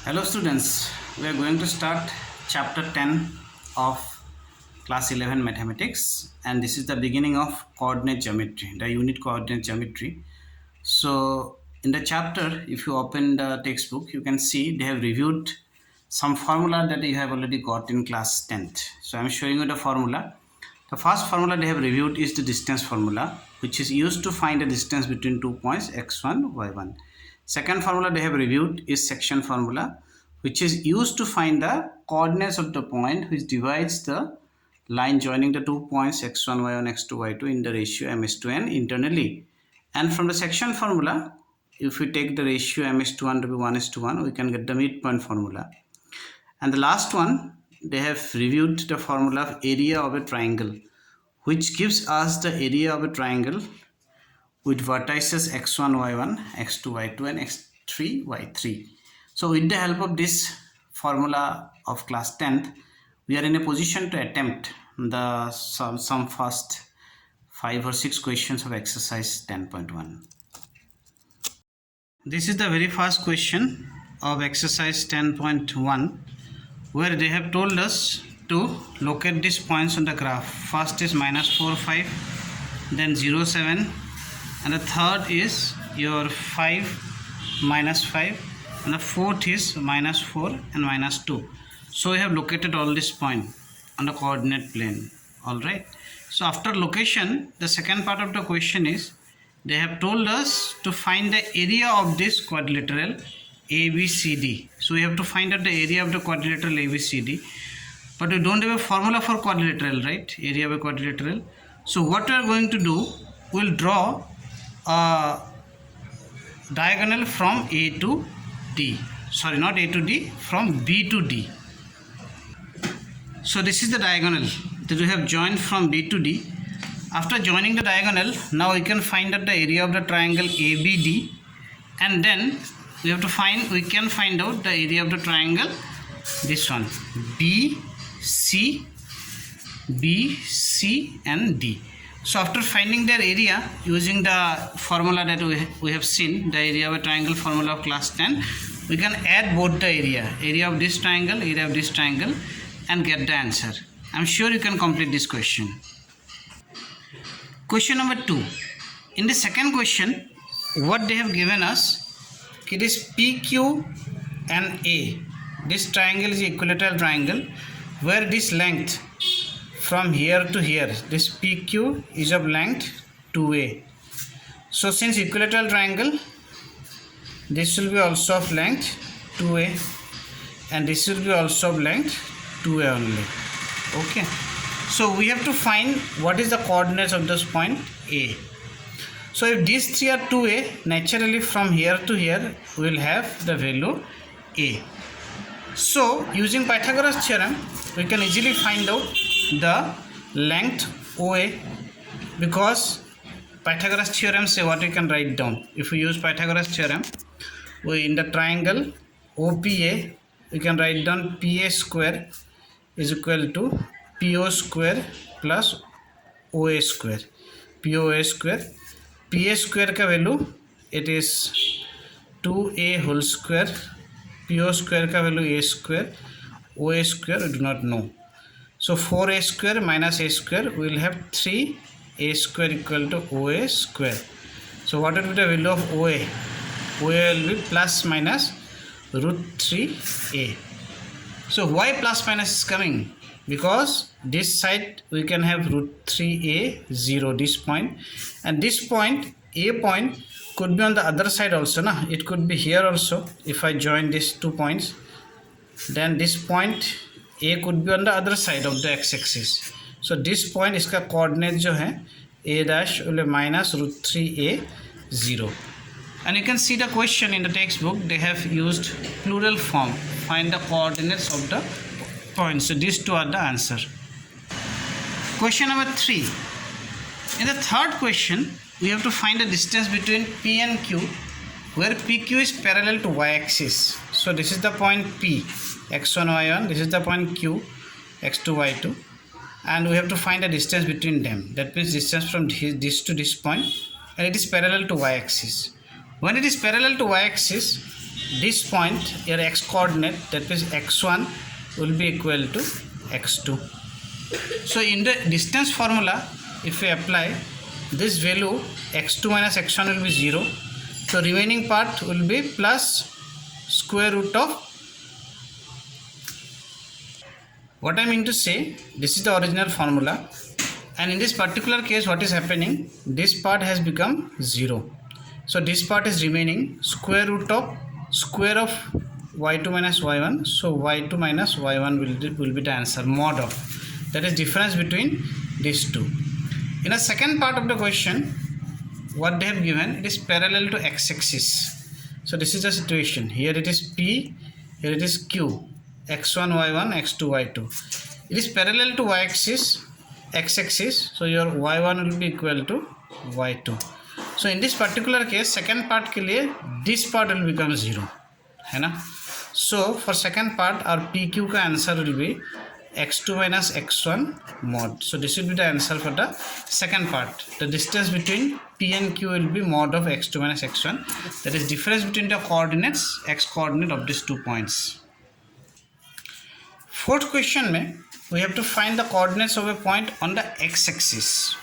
Hello students, we are going to start chapter 10 of class 11 mathematics, and this is the beginning of coordinate geometry, the unit coordinate geometry. So in the chapter, if you open the textbook, you can see they have reviewed some formula that you have already got in class 10th. So I am showing you the formula. The first formula they have reviewed is the distance formula, which is used to find the distance between 2 points x1, y1. Second formula they have reviewed is section formula, which is used to find the coordinates of the point which divides the line joining the 2 points x1, y1, x2, y2 in the ratio m is to n internally. And from the section formula, if we take the ratio m is to 1 to be 1 is to 1, we can get the midpoint formula. And the last one, they have reviewed the formula of area of a triangle, which gives us the area of a triangle with vertices x1, y1, x2, y2 and x3, y3. So with the help of this formula of class 10th, we are in a position to attempt the some first 5 or 6 questions of exercise 10.1. This is the very first question of exercise 10.1, where they have told us to locate these points on the graph. First is -4, 5, then 0, 7, and the third is your 5, -5, and the fourth is -4 and -2. So we have located all this point on the coordinate plane. All right. So after location, the second part of the question is they have told us to find the area of this quadrilateral ABCD. So we have to find out the area of the quadrilateral ABCD, but we don't have a formula for quadrilateral, right? Area of a quadrilateral. So what we are going to do, we'll draw a diagonal from A to D. Sorry, not A to D, from B to D. So this is the diagonal that we have joined from B to D. After joining the diagonal, now we can find out the area of the triangle ABD, and then we can find out the area of the triangle, this one, BC and D. So after finding their area using the formula that we have seen, the area of a triangle formula of class 10, we can add both the area of this triangle, area of this triangle, and get the answer. I'm sure you can complete this question. Question number 2. In the second question, what they have given us, it is PQ and A. This triangle is equilateral triangle where this length from here to here, this PQ is of length 2A. So since equilateral triangle, this will be also of length 2A, and this will be also of length 2A only. Okay. So we have to find what is the coordinates of this point A. So if these three are 2A, naturally from here to here we will have the value A. So using Pythagoras theorem, we can easily find out the length OA, because Pythagoras theorem say what we can write down. If we use Pythagoras theorem, we in the triangle OPA, we can write down PA square is equal to PO square plus OA square. POA square, PA square का value it is 2A whole square, PO square का value A square, OA square we do not know. So 4A square minus A square, we will have 3A square equal to OA square. So what will be the value of OA? OA will be plus minus root 3A. So why plus minus is coming? Because this side we can have root 3A 0, this point, and this point A point could be on the other side also, na? It could be here also. If I join these 2 points, then this point A could be on the other side of the x-axis. So this point, इसका coordinate जो है A dash will be minus root 3A 0. And you can see the question in the textbook, they have used plural form. Find the coordinates of the points. So these two are the answer. Question number 3. In the third question, we have to find the distance between P and Q, where PQ is parallel to y-axis. So this is the point P, x1, y1. This is the point Q, x2, y2. And we have to find the distance between them. That means distance from this to this point, and it is parallel to y-axis. When it is parallel to y-axis, this point, your x coordinate, that is x1, will be equal to x2. So in the distance formula, if we apply this value, x2 minus x1 will be 0. So remaining part will be plus square root of, what I mean to say, this is the original formula, and in this particular case what is happening, this part has become 0. So this part is remaining square root of square of y2 minus y1. So y2 minus y1 will be the answer, mod of, that is difference between these two. In the second part of the question, what they have given, it is parallel to x-axis. So this is the situation. Here it is P, here it is Q, x1 y1, x2 y2. It is parallel to y-axis, x-axis. So your y1 will be equal to y2. So in this particular case, second part के लिए this part will become 0, है ना? So for second part, our PQ का answer will be x2 minus x1 mod. So this will be the answer for the second part. The distance between P and Q will be mod of x2 minus x1. That is difference between the coordinates, x coordinate of these 2 points. Fourth question में, we have to find the coordinates of a point on the x-axis,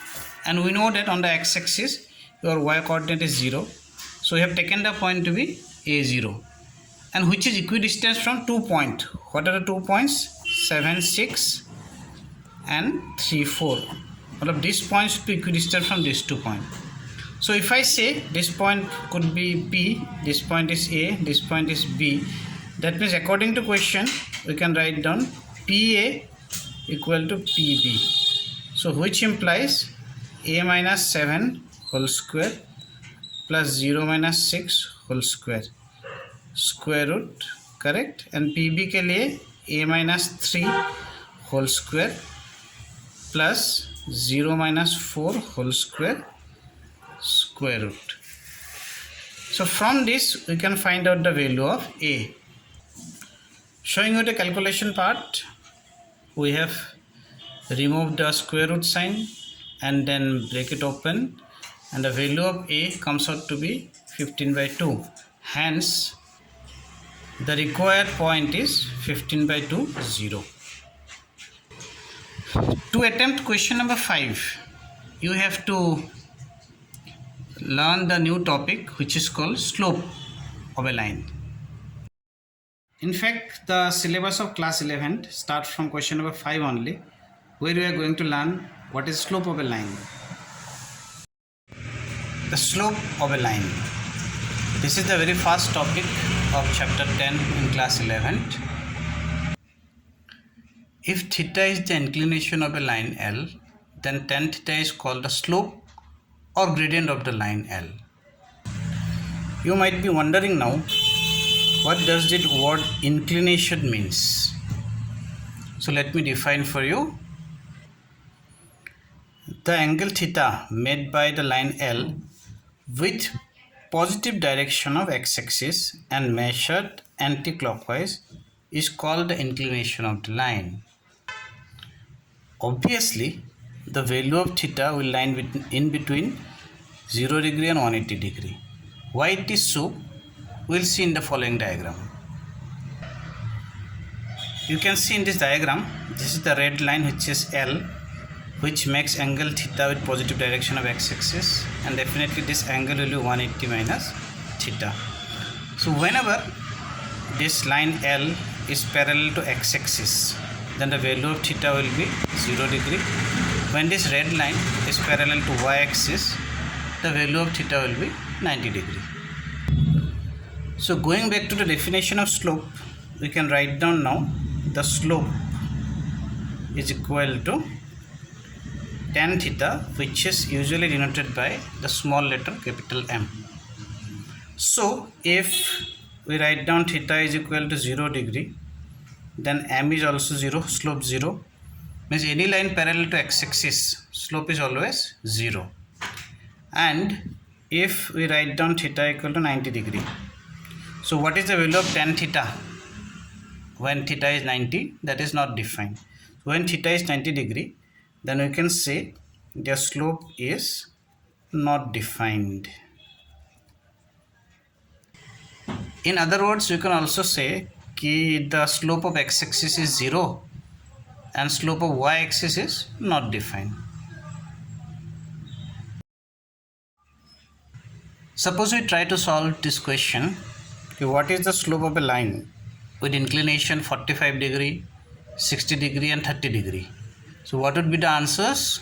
and we know that on the x-axis your y coordinate is 0. So we have taken the point to be a0, and which is equidistant from 2 points. What are the 2 points? 7, 6 and 3, 4. All of these points should be equidistant from these 2 points. So if I say this point could be P, this point is A, this point is B, that means according to question we can write down PA equal to PB. So which implies A minus 7 whole square plus 0 minus 6 whole square, square root, correct? And PB के लिए A minus 3 whole square plus 0 minus 4 whole square, square root. So from this we can find out the value of A. Showing you the calculation part, we have removed the square root sign and then break it open, and the value of A comes out to be 15 by 2. Hence the required point is 15 by 2, 0. To attempt question number 5, you have to learn the new topic which is called slope of a line. In fact, the syllabus of class 11 starts from question number 5 only, where we are going to learn what is slope of a line. The slope of a line. This is the very first topic of chapter 10 in class 11. If theta is the inclination of a line L, then tan theta is called the slope or gradient of the line L. You might be wondering now, what does the word inclination means? So let me define for you. The angle theta made by the line L with positive direction of x-axis and measured anti-clockwise is called the inclination of the line. Obviously, the value of theta will lie in between 0 degree and 180 degree. Why it is so? We will see in the following diagram. You can see in this diagram, this is the red line which is L, which makes angle theta with positive direction of x-axis, and definitely this angle will be 180 minus theta. So whenever this line L is parallel to x-axis, then the value of theta will be 0 degree. When this red line is parallel to y-axis, the value of theta will be 90 degree. So going back to the definition of slope, we can write down now the slope is equal to tan theta, which is usually denoted by the small letter capital M. So if we write down theta is equal to 0 degree, then M is also 0, slope 0, means any line parallel to x-axis, slope is always 0. And if we write down theta equal to 90 degree, so what is the value of tan theta when theta is 90? That is not defined. When theta is 90 degree, then we can say the slope is not defined. In other words, you can also say कि the slope of x-axis is 0 and slope of y-axis is not defined. Suppose we try to solve this question. What is the slope of a line with inclination 45 degree, 60 degree and 30 degree? So what would be the answers?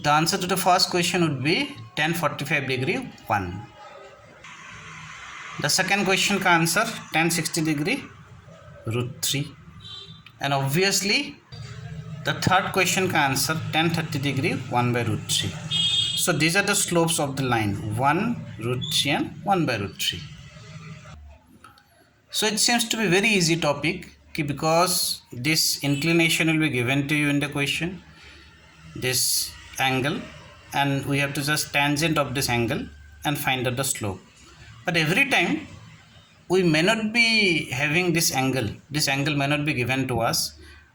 The answer to the first question would be tan 45 degree 1. The second question ka answer tan 60 degree root 3. And obviously the third question ka answer tan 30 degree 1 by root 3. So these are the slopes of the line 1 root 3 and 1 by root 3. So it seems to be very easy topic because this inclination will be given to you in the question, this angle, and we have to just tangent of this angle and find out the slope. But every time we may not be having this angle may not be given to us,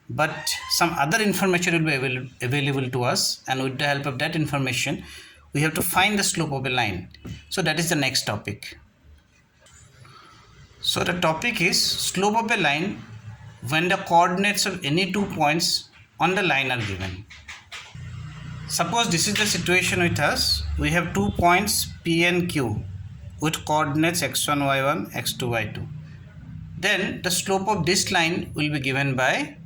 but some other information will be available to us, and with the help of that information we have to find the slope of a line. So that is the next topic. So the topic is slope of a line when the coordinates of any 2 points on the line are given. Suppose this is the situation with us. We have 2 points P and Q with coordinates x1, y1, x2, y2. Then the slope of this line will be given by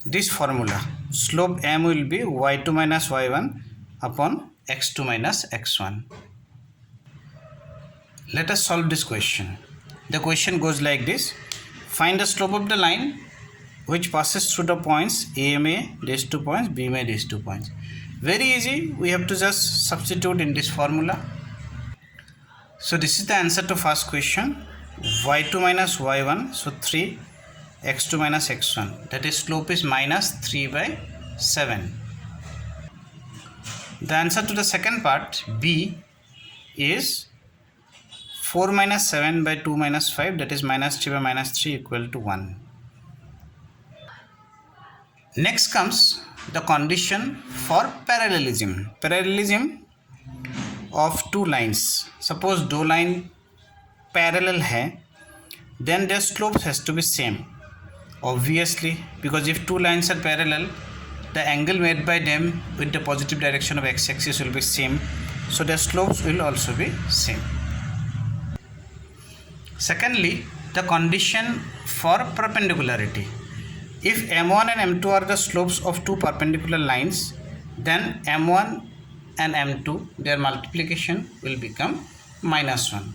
this formula. Slope m will be y2 minus y1 upon x2 minus x1. Let us solve this question. The question goes like this. Find the slope of the line which passes through the points AMA, these 2 points, BMA, these 2 points. Very easy. We have to just substitute in this formula. So this is the answer to first question. y2 minus y1, so 3, x2 minus x1. That is slope is minus 3 by 7. The answer to the second part, B, is 4 minus 7 by 2 minus 5, that is minus 3 by minus 3 equal to 1. Next comes the condition for parallelism. Parallelism of two lines. Suppose दो line parallel है, then their slopes has to be same. Obviously, because if two lines are parallel, the angle made by them with the positive direction of x-axis will be same. So their slopes will also be same. Secondly, the condition for perpendicularity. If m1 and m2 are the slopes of two perpendicular lines, then m1 and m2, their multiplication will become minus 1.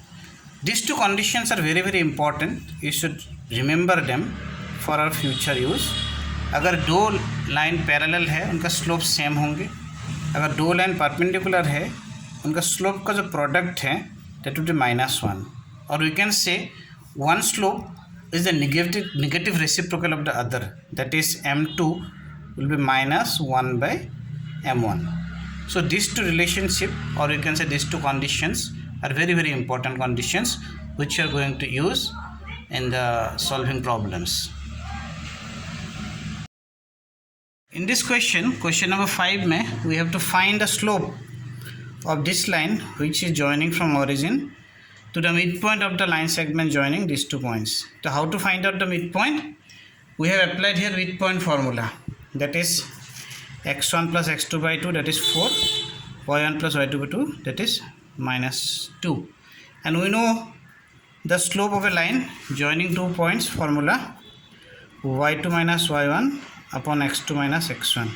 These two conditions are very very important. You should remember them for our future use. अगर दो line parallel है उनका slope same होंगे, अगर दो line perpendicular है उनका slope का जो प्रोडक्ट है that would be minus 1. Or we can say one slope is the negative reciprocal of the other, that is m2 will be minus 1 by m1. So these two relationship, or you can say these two conditions, are very very important conditions which you are going to use in the solving problems. In this question number 5 में we have to find the slope of this line which is joining from origin to the midpoint of the line segment joining these 2 points. So how to find out the midpoint? We have applied here midpoint formula, that is x1 plus x2 by 2, that is 4, y1 plus y2 by 2, that is minus 2. And we know the slope of a line joining 2 points formula, y2 minus y1 upon x2 minus x1.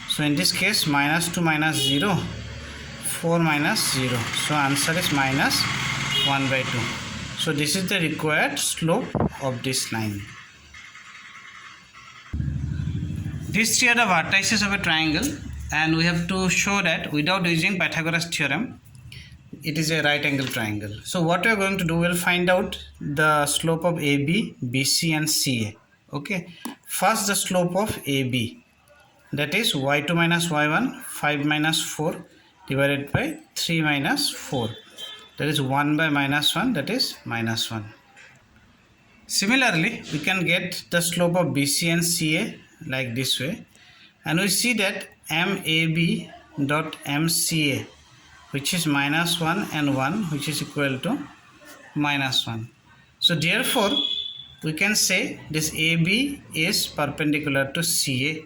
So in this case minus 2 minus 0, 4 minus 0. So answer is minus 1 by 2. So this is the required slope of this line. These three are the vertices of a triangle, and we have to show that without using Pythagoras theorem it is a right angle triangle. So what we are going to do, we will find out the slope of AB, BC and CA. Okay, first the slope of AB, that is y2 minus y1, 5 minus 4 divided by 3 minus 4, that is 1 by minus 1, that is minus 1. Similarly, we can get the slope of BC and CA like this way, and we see that MAB dot MCA, which is minus 1 and 1, which is equal to minus 1. So therefore we can say this AB is perpendicular to CA.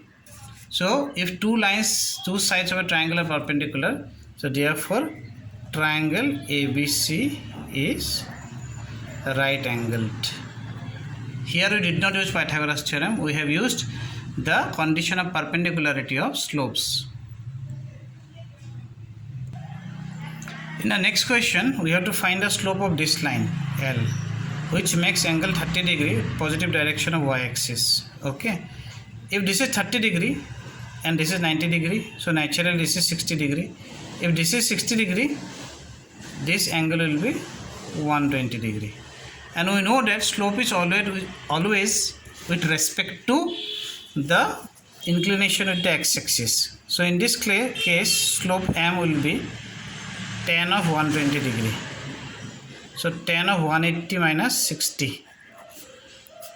So if two sides of a triangle are perpendicular, so therefore triangle ABC is right angled. Here we did not use Pythagoras theorem, we have used the condition of perpendicularity of slopes. In the next question, we have to find the slope of this line L, which makes angle 30 degree positive direction of y-axis. Okay, if this is 30 degree and this is 90 degree, so naturally this is 60 degree. If this is 60 degree, this angle will be 120 degree. And we know that slope is always with respect to the inclination with the x-axis. So in this case, slope M will be tan of 120 degree. So tan of 180 minus 60.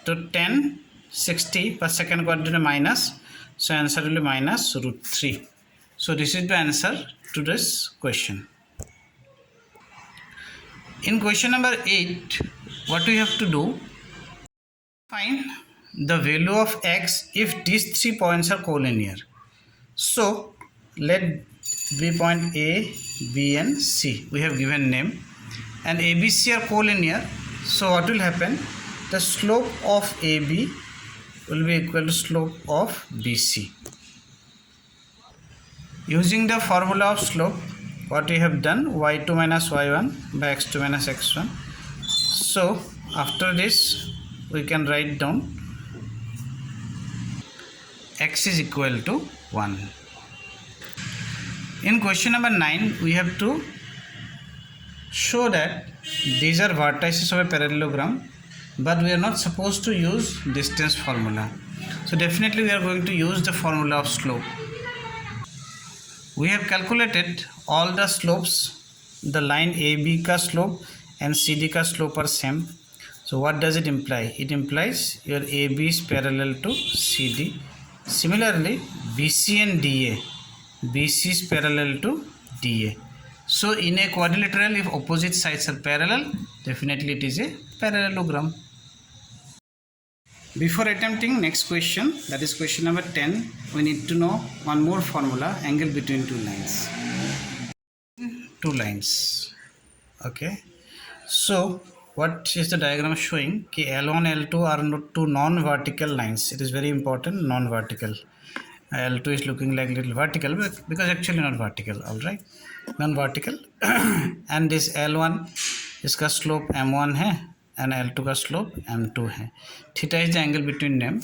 So tan 60 per second quadrant minus. So answer will be minus root 3. So this is the answer to this question. In question number 8, what we have to do? Find the value of x if these 3 points are collinear. So let be point A, B and C. We have given name. And ABC are collinear. So what will happen? The slope of AB will be equal to slope of BC. Using the formula of slope, what we have done, y2 minus y1 by x2 minus x1. So after this we can write down x is equal to 1. In question number 9, we have to show that these are vertices of a parallelogram, but we are not supposed to use distance formula. So definitely we are going to use the formula of slope. We have calculated all the slopes. The line AB ka slope and CD ka slope are same. So what does it imply? It implies your AB is parallel to CD. Similarly, BC and DA. BC is parallel to DA. So in a quadrilateral, if opposite sides are parallel, definitely it is a parallelogram. Before attempting next question, that is question number 10, we need to know one more formula, angle between two lines. Okay. So what is the diagram showing? L1, L2 are two non-vertical lines. It is very important, non-vertical. L2 is looking like little vertical, but because actually not vertical, all right, non-vertical. And this L1 इसका slope M1 है and L2 का slope M2 है. Theta is the angle between them.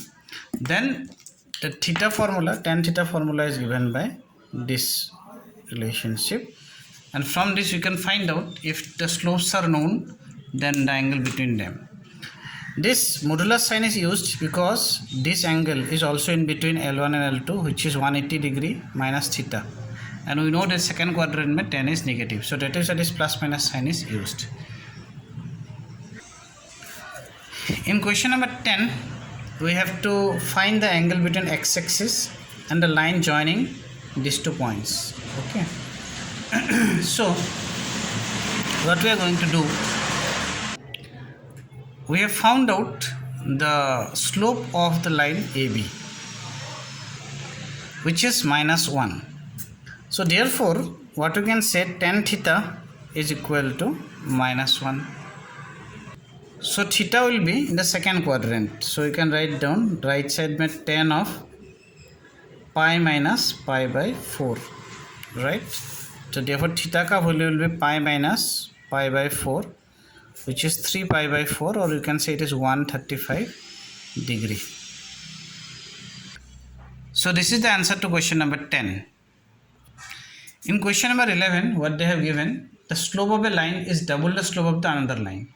Then the theta formula, tan theta formula is given by this relationship, and from this you can find out if the slopes are known, then the angle between them. This modulus sign is used because this angle is also in between L1 and L2, which is 180 degree minus theta, and we know that second quadrant mein tan is negative, so that is why this plus minus sign is used. In question number 10, we have to find the angle between x-axis and the line joining these 2 points. Okay. So what we are going to do, we have found out the slope of the line AB, which is minus 1. So therefore what we can say, tan theta is equal to minus 1. So theta will be in the second quadrant. So you can write down right side में tan of pi minus pi by 4, right? So therefore theta का value will be pi minus pi by 4, which is 3 pi by 4, or you can say it is 135 degree. So this is the answer to question number 10. In question number 11, what they have given, the slope of a line is double the slope of the another line.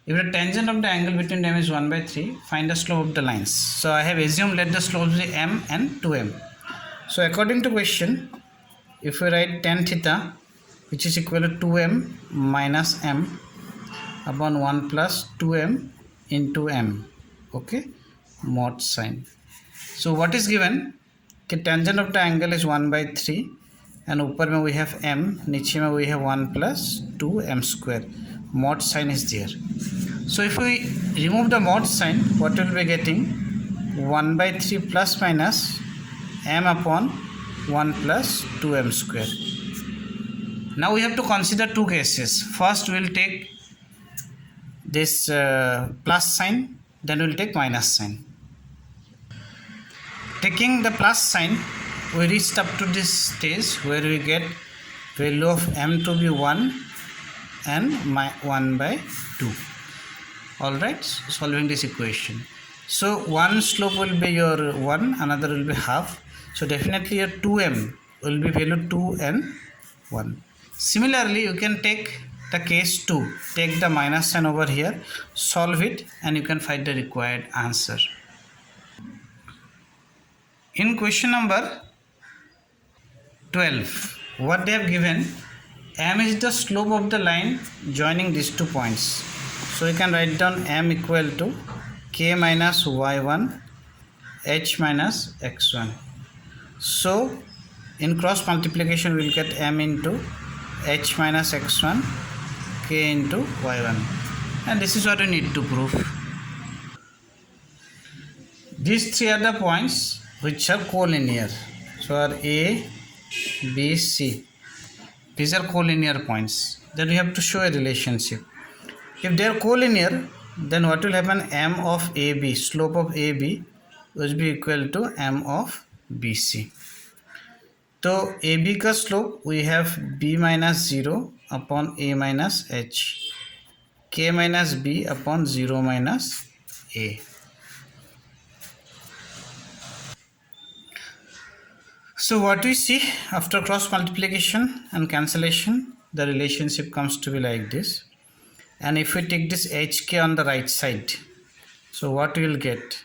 If the tangent of the angle between them is 1 by 3, find the slope of the lines. So I have assumed let the slopes be m and 2m. So according to question, if we write tan theta, which is equal to 2m minus m upon 1 plus 2m into m, okay, mod sign. So what is given? The tangent of the angle is 1 by 3, and ऊपर में we have m, नीचे में we have 1 plus 2m square. mod sign is there. So if we remove the mod sign, what will be getting? 1 by 3 plus minus m upon 1 plus 2m square. Now we have to consider two cases. First we will take this plus sign, then we will take minus sign. Taking the plus sign, we reached up to this stage where we get value of m to be 1 and 1 by 2. Alright, solving this equation. So one slope will be your 1, another will be half. So definitely your 2m will be value 2 and 1. Similarly, you can take the case 2. Take the minus sign over here, solve it, and you can find the required answer. In question number 12, what they have given, m is the slope of the line joining these 2 points. So you can write down m equal to k minus y1 h minus x1. So in cross multiplication we will get m into h minus x1 k into y1, and this is what we need to prove. These 3 are the points which are collinear. So are A, B, C. These are collinear points. Then we have to show a relationship. If they are collinear, then what will happen? M of AB, slope of AB, will be equal to m of BC. So AB का slope we have B minus 0 upon A minus H, K minus B upon 0 minus A. So what we see after cross multiplication and cancellation, the relationship comes to be like this. And if we take this HK on the right side, so what we will get?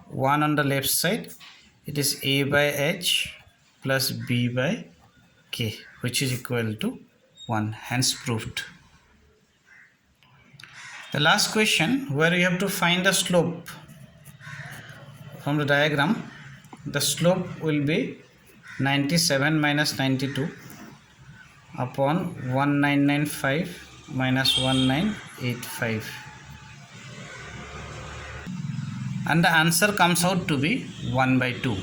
1 on the left side, it is A by H plus B by K, which is equal to 1, hence proved. The last question, where you have to find the slope. From the diagram, the slope will be 97 minus 92 upon 1995 minus 1985, and the answer comes out to be 1 by 2.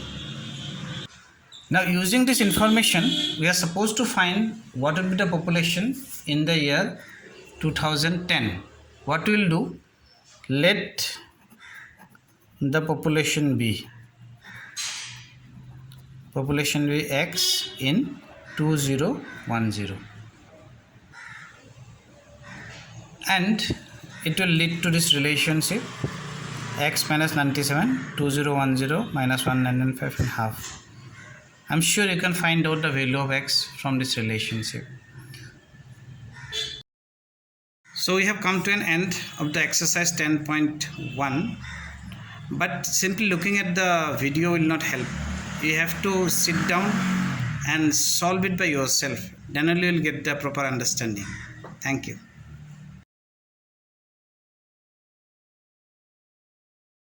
Now using this information, we are supposed to find what will be the population in the year 2010. What we will do, let the population be X in 2010, and it will lead to this relationship x minus 97, 2010 minus 195 and half. I'm sure you can find out the value of x from this relationship. So we have come to an end of the exercise 10.1, but simply looking at the video will not help. You have to sit down and solve it by yourself. Then only you will get the proper understanding. Thank you.